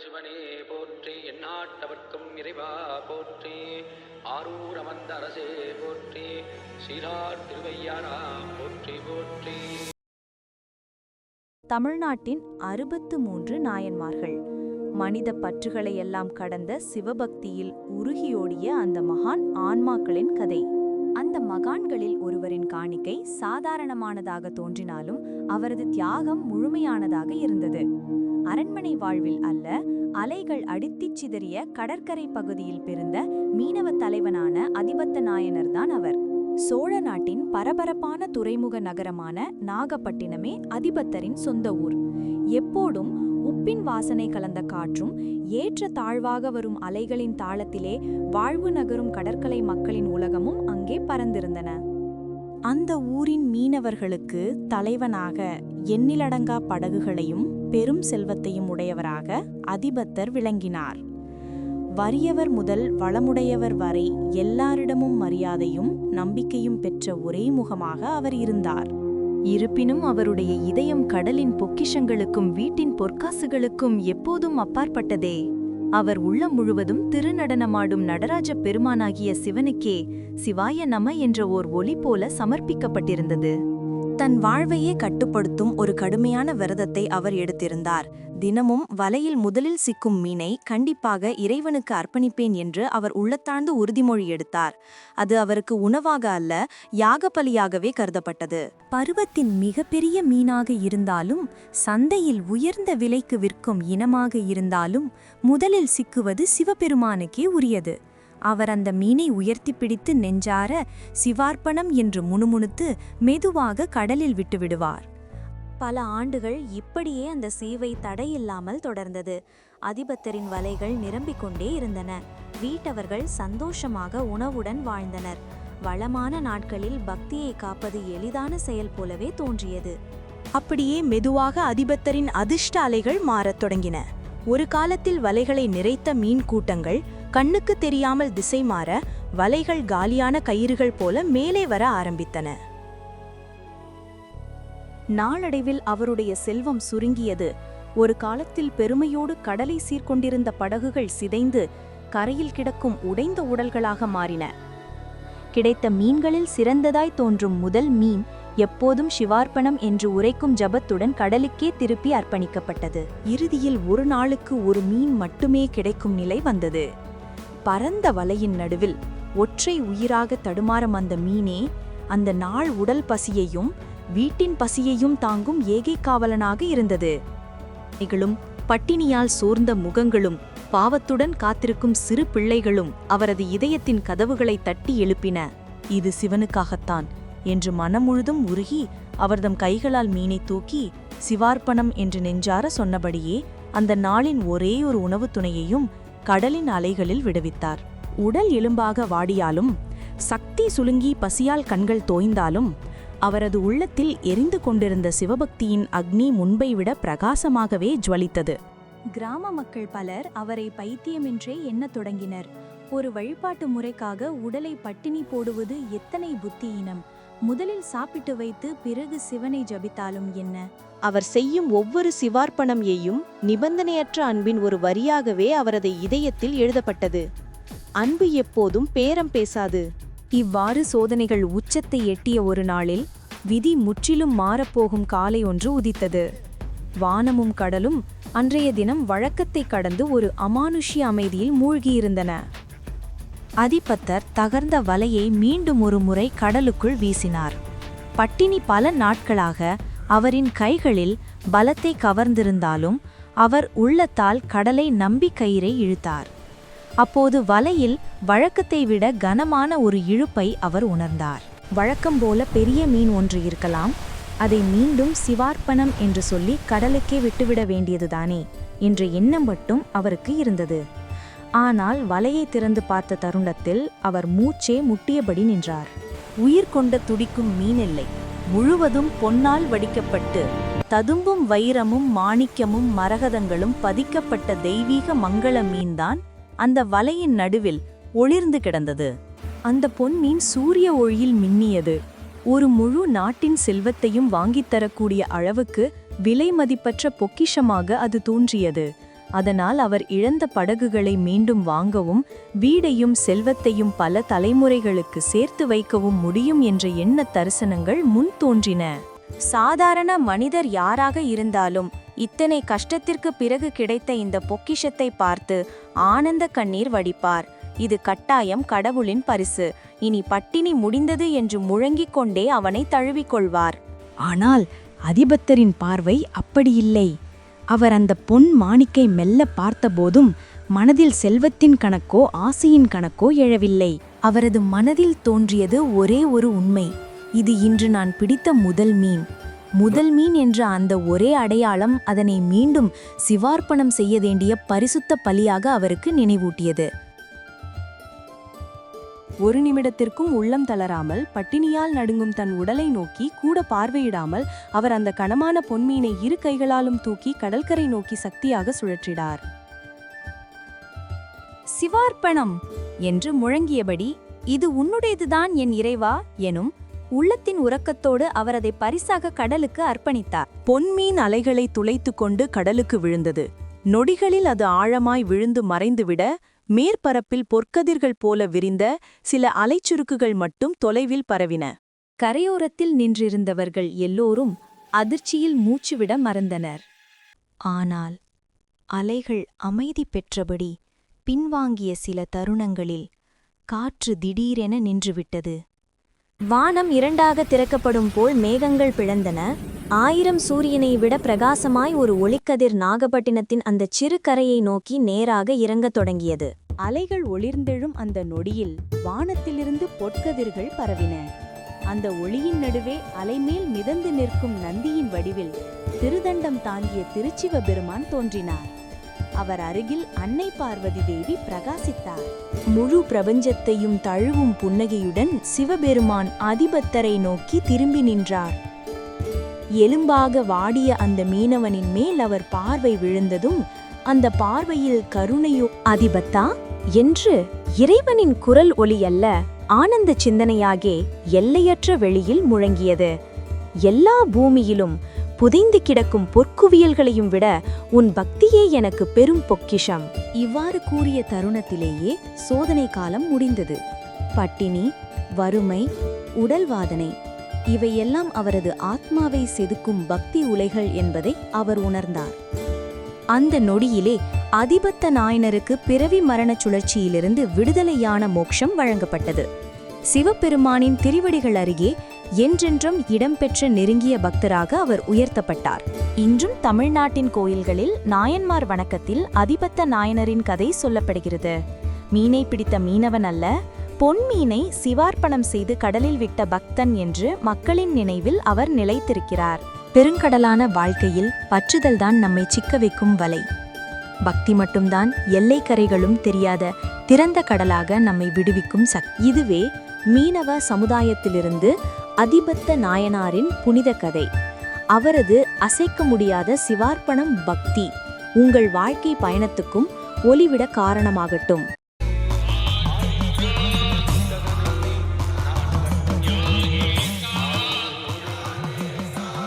சிவனே போற்றி, எந்நாட்டவர்க்கும் இறைவா போற்றி, ஆரூர் அமர்ந்த அரசே போற்றி, சீரார் திருவையாரா போற்றி போற்றி. தமிழ்நாட்டின் 63 நாயன்மார்கள் மனித பற்றுகளையெல்லாம் கடந்த சிவபக்தியில் உருகியோடிய அந்த மகான் ஆன்மாக்களின் கதை. அந்த மகான்களில் ஒருவரின் காணிக்கை சாதாரணமானதாக தோன்றினாலும் அவரது தியாகம் முழுமையானதாக இருந்தது. அரண்மனை வாழ்வில் அல்ல, அலைகள் அடித்திச் சிதறிய கடற்கரை பகுதியில் பிறந்த மீனவ தலைவனான அதிபத்த நாயனர்தான் அவர். சோழ நாட்டின் பரபரப்பான துறைமுக நகரமான நாகப்பட்டினமே அதிபத்தரின் சொந்த ஊர். எப்போதும் உப்பின் வாசனை கலந்த காற்றும் ஏற்ற தாழ்வாக வரும் அலைகளின் தாளத்திலே வாழ்வு நகரும் கடற்கரை மக்களின் உலகமும் அங்கே பறந்திருந்தன. அந்த ஊரின் மீனவர்களுக்கு தலைவனாக எண்ணிலடங்கா படகுகளையும் பெரும் செல்வத்தையும் உடையவராக அதிபத்தர் விளங்கினார். வறியவர் முதல் வளமுடையவர் வரை எல்லாரிடமும் மரியாதையும் நம்பிக்கையும் பெற்ற ஒரே முகமாக அவர் இருந்தார். இருப்பினும் அவருடைய இதயம் கடலின் பொக்கிஷங்களுக்கும் வீட்டின் பொற்காசுகளுக்கும் எப்போதும் அப்பாற்பட்டதே. அவர் உள்ளம் முழுவதும் திருநடனமாடும் நடராஜ பெருமானாகிய சிவனுக்கே சிவாய நம என்ற ஓர் ஒளி போல சமர்ப்பிக்கப்பட்டிருந்தது. தன் வாழ்வையே கட்டுப்படுத்தும் ஒரு கடுமையான விரதத்தை அவர் எடுத்திருந்தார். தினமும் வலையில் முதலில் சிக்கும் மீனை கண்டிப்பாக இறைவனுக்கு அர்ப்பணிப்பேன் என்று அவர் உள்ளத்தாழ்ந்து உறுதிமொழி எடுத்தார். அது அவருக்கு உணவாக அல்ல, யாகபலியாகவே கருதப்பட்டது. பருவத்தின் மிகப்பெரிய மீனாக இருந்தாலும், சந்தையில் உயர்ந்த விலைக்கு விற்கும் இனமாக இருந்தாலும் முதலில் சிக்குவது சிவபெருமானுக்கே உரியது. அவர் அந்த மீனை உயர்த்தி பிடித்து நெஞ்சார சிவார்ப்பணம் என்று முணுமுணுத்து மெதுவாக கடலில் விட்டுவிடுவார். பல ஆண்டுகள் இப்படியே அந்த சேவை தடையில்லாமல் தொடர்ந்தது. அதிபத்தரின் வலைகள் நிரம்பிக் கொண்டே இருந்தன. வீட்டவர்கள் சந்தோஷமாக உணவுடன் வாழ்ந்தனர். வளமான நாட்களில் பக்தியை காப்பது எளிதான செயல் போலவே தோன்றியது. அப்படியே மெதுவாக அதிபத்தரின் அதிர்ஷ்ட அலைகள் மாறத் தொடங்கின. ஒரு காலத்தில் வலைகளை நிறைத்த மீன் கூட்டங்கள் கண்ணுக்கு தெரியாமல் திசை மாற, வலைகள் காலியான கயிறுகள் போல மேலே வர ஆரம்பித்தன. நாளடைவில் அவருடைய செல்வம் சுருங்கியது. ஒரு காலத்தில் பெருமையோடு கடலை சீர்கொண்டிருந்த படகுகள் சிதைந்து கரையில் கிடக்கும் உடைந்த உடல்களாக மாறின. கிடைத்த மீன்களில் சிறந்ததாய் தோன்றும் முதல் மீன் எப்போதும் சிவார்ப்பணம் என்று உரைக்கும் ஜபத்துடன் கடலுக்கே திருப்பி அர்ப்பணிக்கப்பட்டது. இறுதியில் ஒரு நாளுக்கு ஒரு மீன் மட்டுமே கிடைக்கும் நிலை வந்தது. பரந்த வலையின் நடுவில் ஒற்றை உயிராக தடுமாறும் அந்த மீனே அந்த நாள் உடல் பசியையும் வீட்டின் பசியையும் தாங்கும் ஏகை காவலனாக இருந்தது. பட்டினியால் சோர்ந்த முகங்களும் பாவத்துடன் காத்திருக்கும் சிறு பிள்ளைகளும் அவரது இதயத்தின் கதவுகளை தட்டி எழுப்பின. இது சிவனுக்காகத்தான் என்று மனம் முழுதும் உருகி அவர்தம் கைகளால் மீனை தூக்கி சிவார்ப்பணம் என்று நெஞ்சார சொன்னபடியே அந்த நாளின் ஒரே ஒரு உணவு துணையையும் கடலின் அலைகளில் விடுவித்தார். உடல் எலும்பாக வாடியாலும், சக்தி சுலுங்கி பசியால் கண்கள் தோய்ந்தாலும், அவரது உள்ளத்தில் எரிந்து கொண்டிருந்த சிவபக்தியின் அக்னி முன்பை விட பிரகாசமாகவே ஜுவலித்தது. கிராம மக்கள் பலர் அவரை பைத்தியமென்றே எண்ணத் தொடங்கினர். ஒரு வழிபாட்டு முறைக்காக உடலை பட்டினி போடுவது எத்தனை புத்தியீனம்! முதலில் சாப்பிட்டு வைத்து பிறகு சிவனை ஜபித்தாலும் என்ன? அவர் செய்யும் ஒவ்வொரு சிவார்ப்பணமையும் நிபந்தனையற்ற அன்பின் ஒரு வரியாகவே அவரது இதயத்தில் எழுதப்பட்டது. அன்பு எப்போதும் பேரம் பேசாது. இவ்வாறு சோதனைகள் உச்சத்தை எட்டிய ஒரு நாளில் விதி முற்றிலும் மாறப்போகும் காலை ஒன்று உதித்தது. வானமும் கடலும் அன்றைய தினம் வழக்கத்தை கடந்து ஒரு அமானுஷ்ய அமைதியில் மூழ்கியிருந்தன. அதிபத்தர் தகர்ந்த வலையை மீண்டும் ஒரு முறை கடலுக்குள் வீசினார். பட்டினி பல நாட்களாக அவரின் கைகளில் பலத்தை கவர்ந்திருந்தாலும் அவர் உள்ளத்தால் கடலை நம்பி கயிறை இழுத்தார். அப்போது வலையில் வழக்கத்தை விட கனமான ஒரு இழுப்பை அவர் உணர்ந்தார். வழக்கம் போல பெரிய மீன் ஒன்று இருக்கலாம், அதை மீண்டும் சிவார்ப்பணம் என்று சொல்லி கடலுக்கே விட்டுவிட வேண்டியதுதானே என்ற எண்ணம் மட்டும் அவருக்கு இருந்தது. ஆனால் வலையை திறந்து பார்த்த தருணத்தில் அவர் மூச்சே முட்டியபடி நின்றார். உயிர் கொண்ட துடிக்கும் மீனில்லை, முழுவதும் பொன்னால் வடிக்கப்பட்டு ததும்பும் வைரமும் மாணிக்கமும் மரகதங்களும் பதிக்கப்பட்ட தெய்வீக மங்கள மீன்தான் அந்த வலையின் நடுவில் ஒளிர்ந்து கிடந்தது. அந்த பொன்மீன் சூரிய ஒளியில் மின்னியது. ஒரு முழு நாட்டின் செல்வத்தையும் வாங்கித்தரக்கூடிய அளவுக்கு விலை மதிப்பற்ற பொக்கிஷமாக அது தோன்றியது. அதனால் அவர் இழந்த படகுகளை மீண்டும் வாங்கவும் வீடையும் செல்வத்தையும் பல தலைமுறைகளுக்கு சேர்த்து வைக்கவும் முடியும் என்ற எண்ண தரிசனங்கள் முன் தோன்றின. சாதாரண மனிதர் யாராக இருந்தாலும் இத்தனை கஷ்டத்திற்கு பிறகு கிடைத்த இந்த பொக்கிஷத்தை பார்த்து ஆனந்த கண்ணீர் வடிப்பார். இது கட்டாயம் கடவுளின் பரிசு, இனி பட்டினி முடிந்தது என்று முழங்கிக் கொண்டே அவனை தழுவிக்கொள்வார். ஆனால் அதிபத்தரின் பார்வை அப்படியில்லை. அவர் அந்த பொன் மாணிக்கை மெல்ல பார்த்தபோதும் மனதில் செல்வத்தின் கணக்கோ ஆசையின் கணக்கோ எழவில்லை. அவரது மனதில் தோன்றியது ஒரே ஒரு உண்மை: இது இன்று நான் பிடித்த முதல் மீன் என்ற அந்த ஒரே அடையாளம் அதனை மீண்டும் சிவார்ப்பணம் செய்ய வேண்டிய பரிசுத்த பலியாக அவருக்கு நினைவூட்டியது. ஒரு நிமிடத்திற்கும் உள்ளம் தளராமல் பட்டினியால் நடுங்கும் தன் உடலை நோக்கி கூட பார்வையிடாமல் அவர் அந்த கனமான பொன்மீனை இரு கைகளாலும் தூக்கி கடற்கரை நோக்கி சக்தியாக சுழற்றினார். சிவார்ப்பணம் என்று முழங்கியபடி, இது உன்னுடையதுதான் என் இறைவா எனும் உள்ளத்தின் உறக்கத்தோடு அவர் அதை பரிசாக கடலுக்கு அர்ப்பணித்தார். பொன்மீன் அலைகளை துளைத்து கொண்டு கடலுக்கு விழுந்தது. நொடிகளில் அது ஆழமாய் விழுந்து மறைந்துவிட, மேற்பரப்பில் பொற்கதிர்கள் போல விரிந்த சில அலைச்சுருக்குகள் மட்டும் தொலைவில் பரவின. கரையோரத்தில் நின்றிருந்தவர்கள் எல்லோரும் அதிர்ச்சியில் மூச்சுவிட மறந்தனர். ஆனால் அலைகள் அமைதி பெற்றபடி பின்வாங்கிய சில தருணங்களில் காற்று திடீரென நின்றுவிட்டது. வானம் இரண்டாக திறக்கப்படும் போல் மேகங்கள் பிளந்தன. 1000 சூரியனை விட பிரகாசமாய் ஒரு ஒளிக்கதிர் நாகப்பட்டினத்தின் அந்த சிறு கரையை நோக்கி நேராக இறங்கத் தொடங்கியது. அலைகள் ஒளிர்ந்தெழும் அந்த நொடியில் வானத்திலிருந்து பொற்கதிர்கள் பரவின. அந்த ஒளியின் நடுவே அலைமேல் மிதந்து நிற்கும் நந்தியின் வடிவில் திருதண்டம் தாங்கிய திருச்சிவபெருமான் தோன்றினார். அவர் அருகில் அன்னை பார்வதி தேவி பிரகாசித்தார். முழு பிரபஞ்சத்தையும் தழுவும் புன்னகையுடன் சிவபெருமான் அதிபத்தரை நோக்கி திரும்பி நின்றார். எலும்பாக வாடிய அந்த மீனவனின் மேல் அவர் பார்வை விழுந்ததும் அந்த பார்வையில் கருணையோ, அதிபத்தா என்று இறைவனின் குரல் ஒலி அல்ல, ஆனந்த சிந்தனையாகே எல்லையற்ற வெளியில் முழங்கியது. எல்லா பூமியிலும் புதைந்து கிடக்கும் பொற்குவியல்களையும் விட உன் பக்தியே எனக்கு பெரும் பொக்கிஷம். இவ்வாறு கூறிய தருணத்திலேயே சோதனை காலம் முடிந்தது. பட்டினி, வறுமை, உடல்வாதனை இவையெல்லாம் அவரது ஆத்மாவை செதுக்கும் பக்தி உலைகள் என்பதை அவர் உணர்ந்தார். அந்த நொடியிலே அதிபத்த நாயனருக்கு பிறவி மரணச் சுழற்சியிலிருந்து விடுதலையான மோட்சம் வழங்கப்பட்டது. சிவபெருமானின் திருவடிகள் அருகே என்றென்றும் இடம்பெற்ற நெருங்கிய பக்தராக அவர் உயர்த்தப்பட்டார். இன்றும் தமிழ்நாட்டின் கோயில்களில் நாயன்மார் வணக்கத்தில் அதிபத்த நாயனரின் கதை சொல்லப்படுகிறது. மீனை பிடித்த மீனவன் அல்ல, பொன்மீனை சிவார்ப்பணம் செய்து கடலில் விட்ட பக்தன் என்று மக்களின் நினைவில் அவர் நிலைத்திருக்கிறார். பெருங்கடலான வாழ்க்கையில் பற்றுதல்தான் நம்மை சிக்க வைக்கும் வலை. பக்தி மட்டும்தான் எல்லைக்கரைகளும் தெரியாத திறந்த கடலாக நம்மை விடுவிக்கும் சக்தி. இதுவே மீனவ சமுதாயத்திலிருந்து அதிபத்த நாயனாரின் புனித கதை. அவரது அசைக்க முடியாத சிவார்ப்பணம் பக்தி உங்கள் வாழ்க்கை பயணத்துக்கும் ஒளிவிட காரணமாகட்டும்.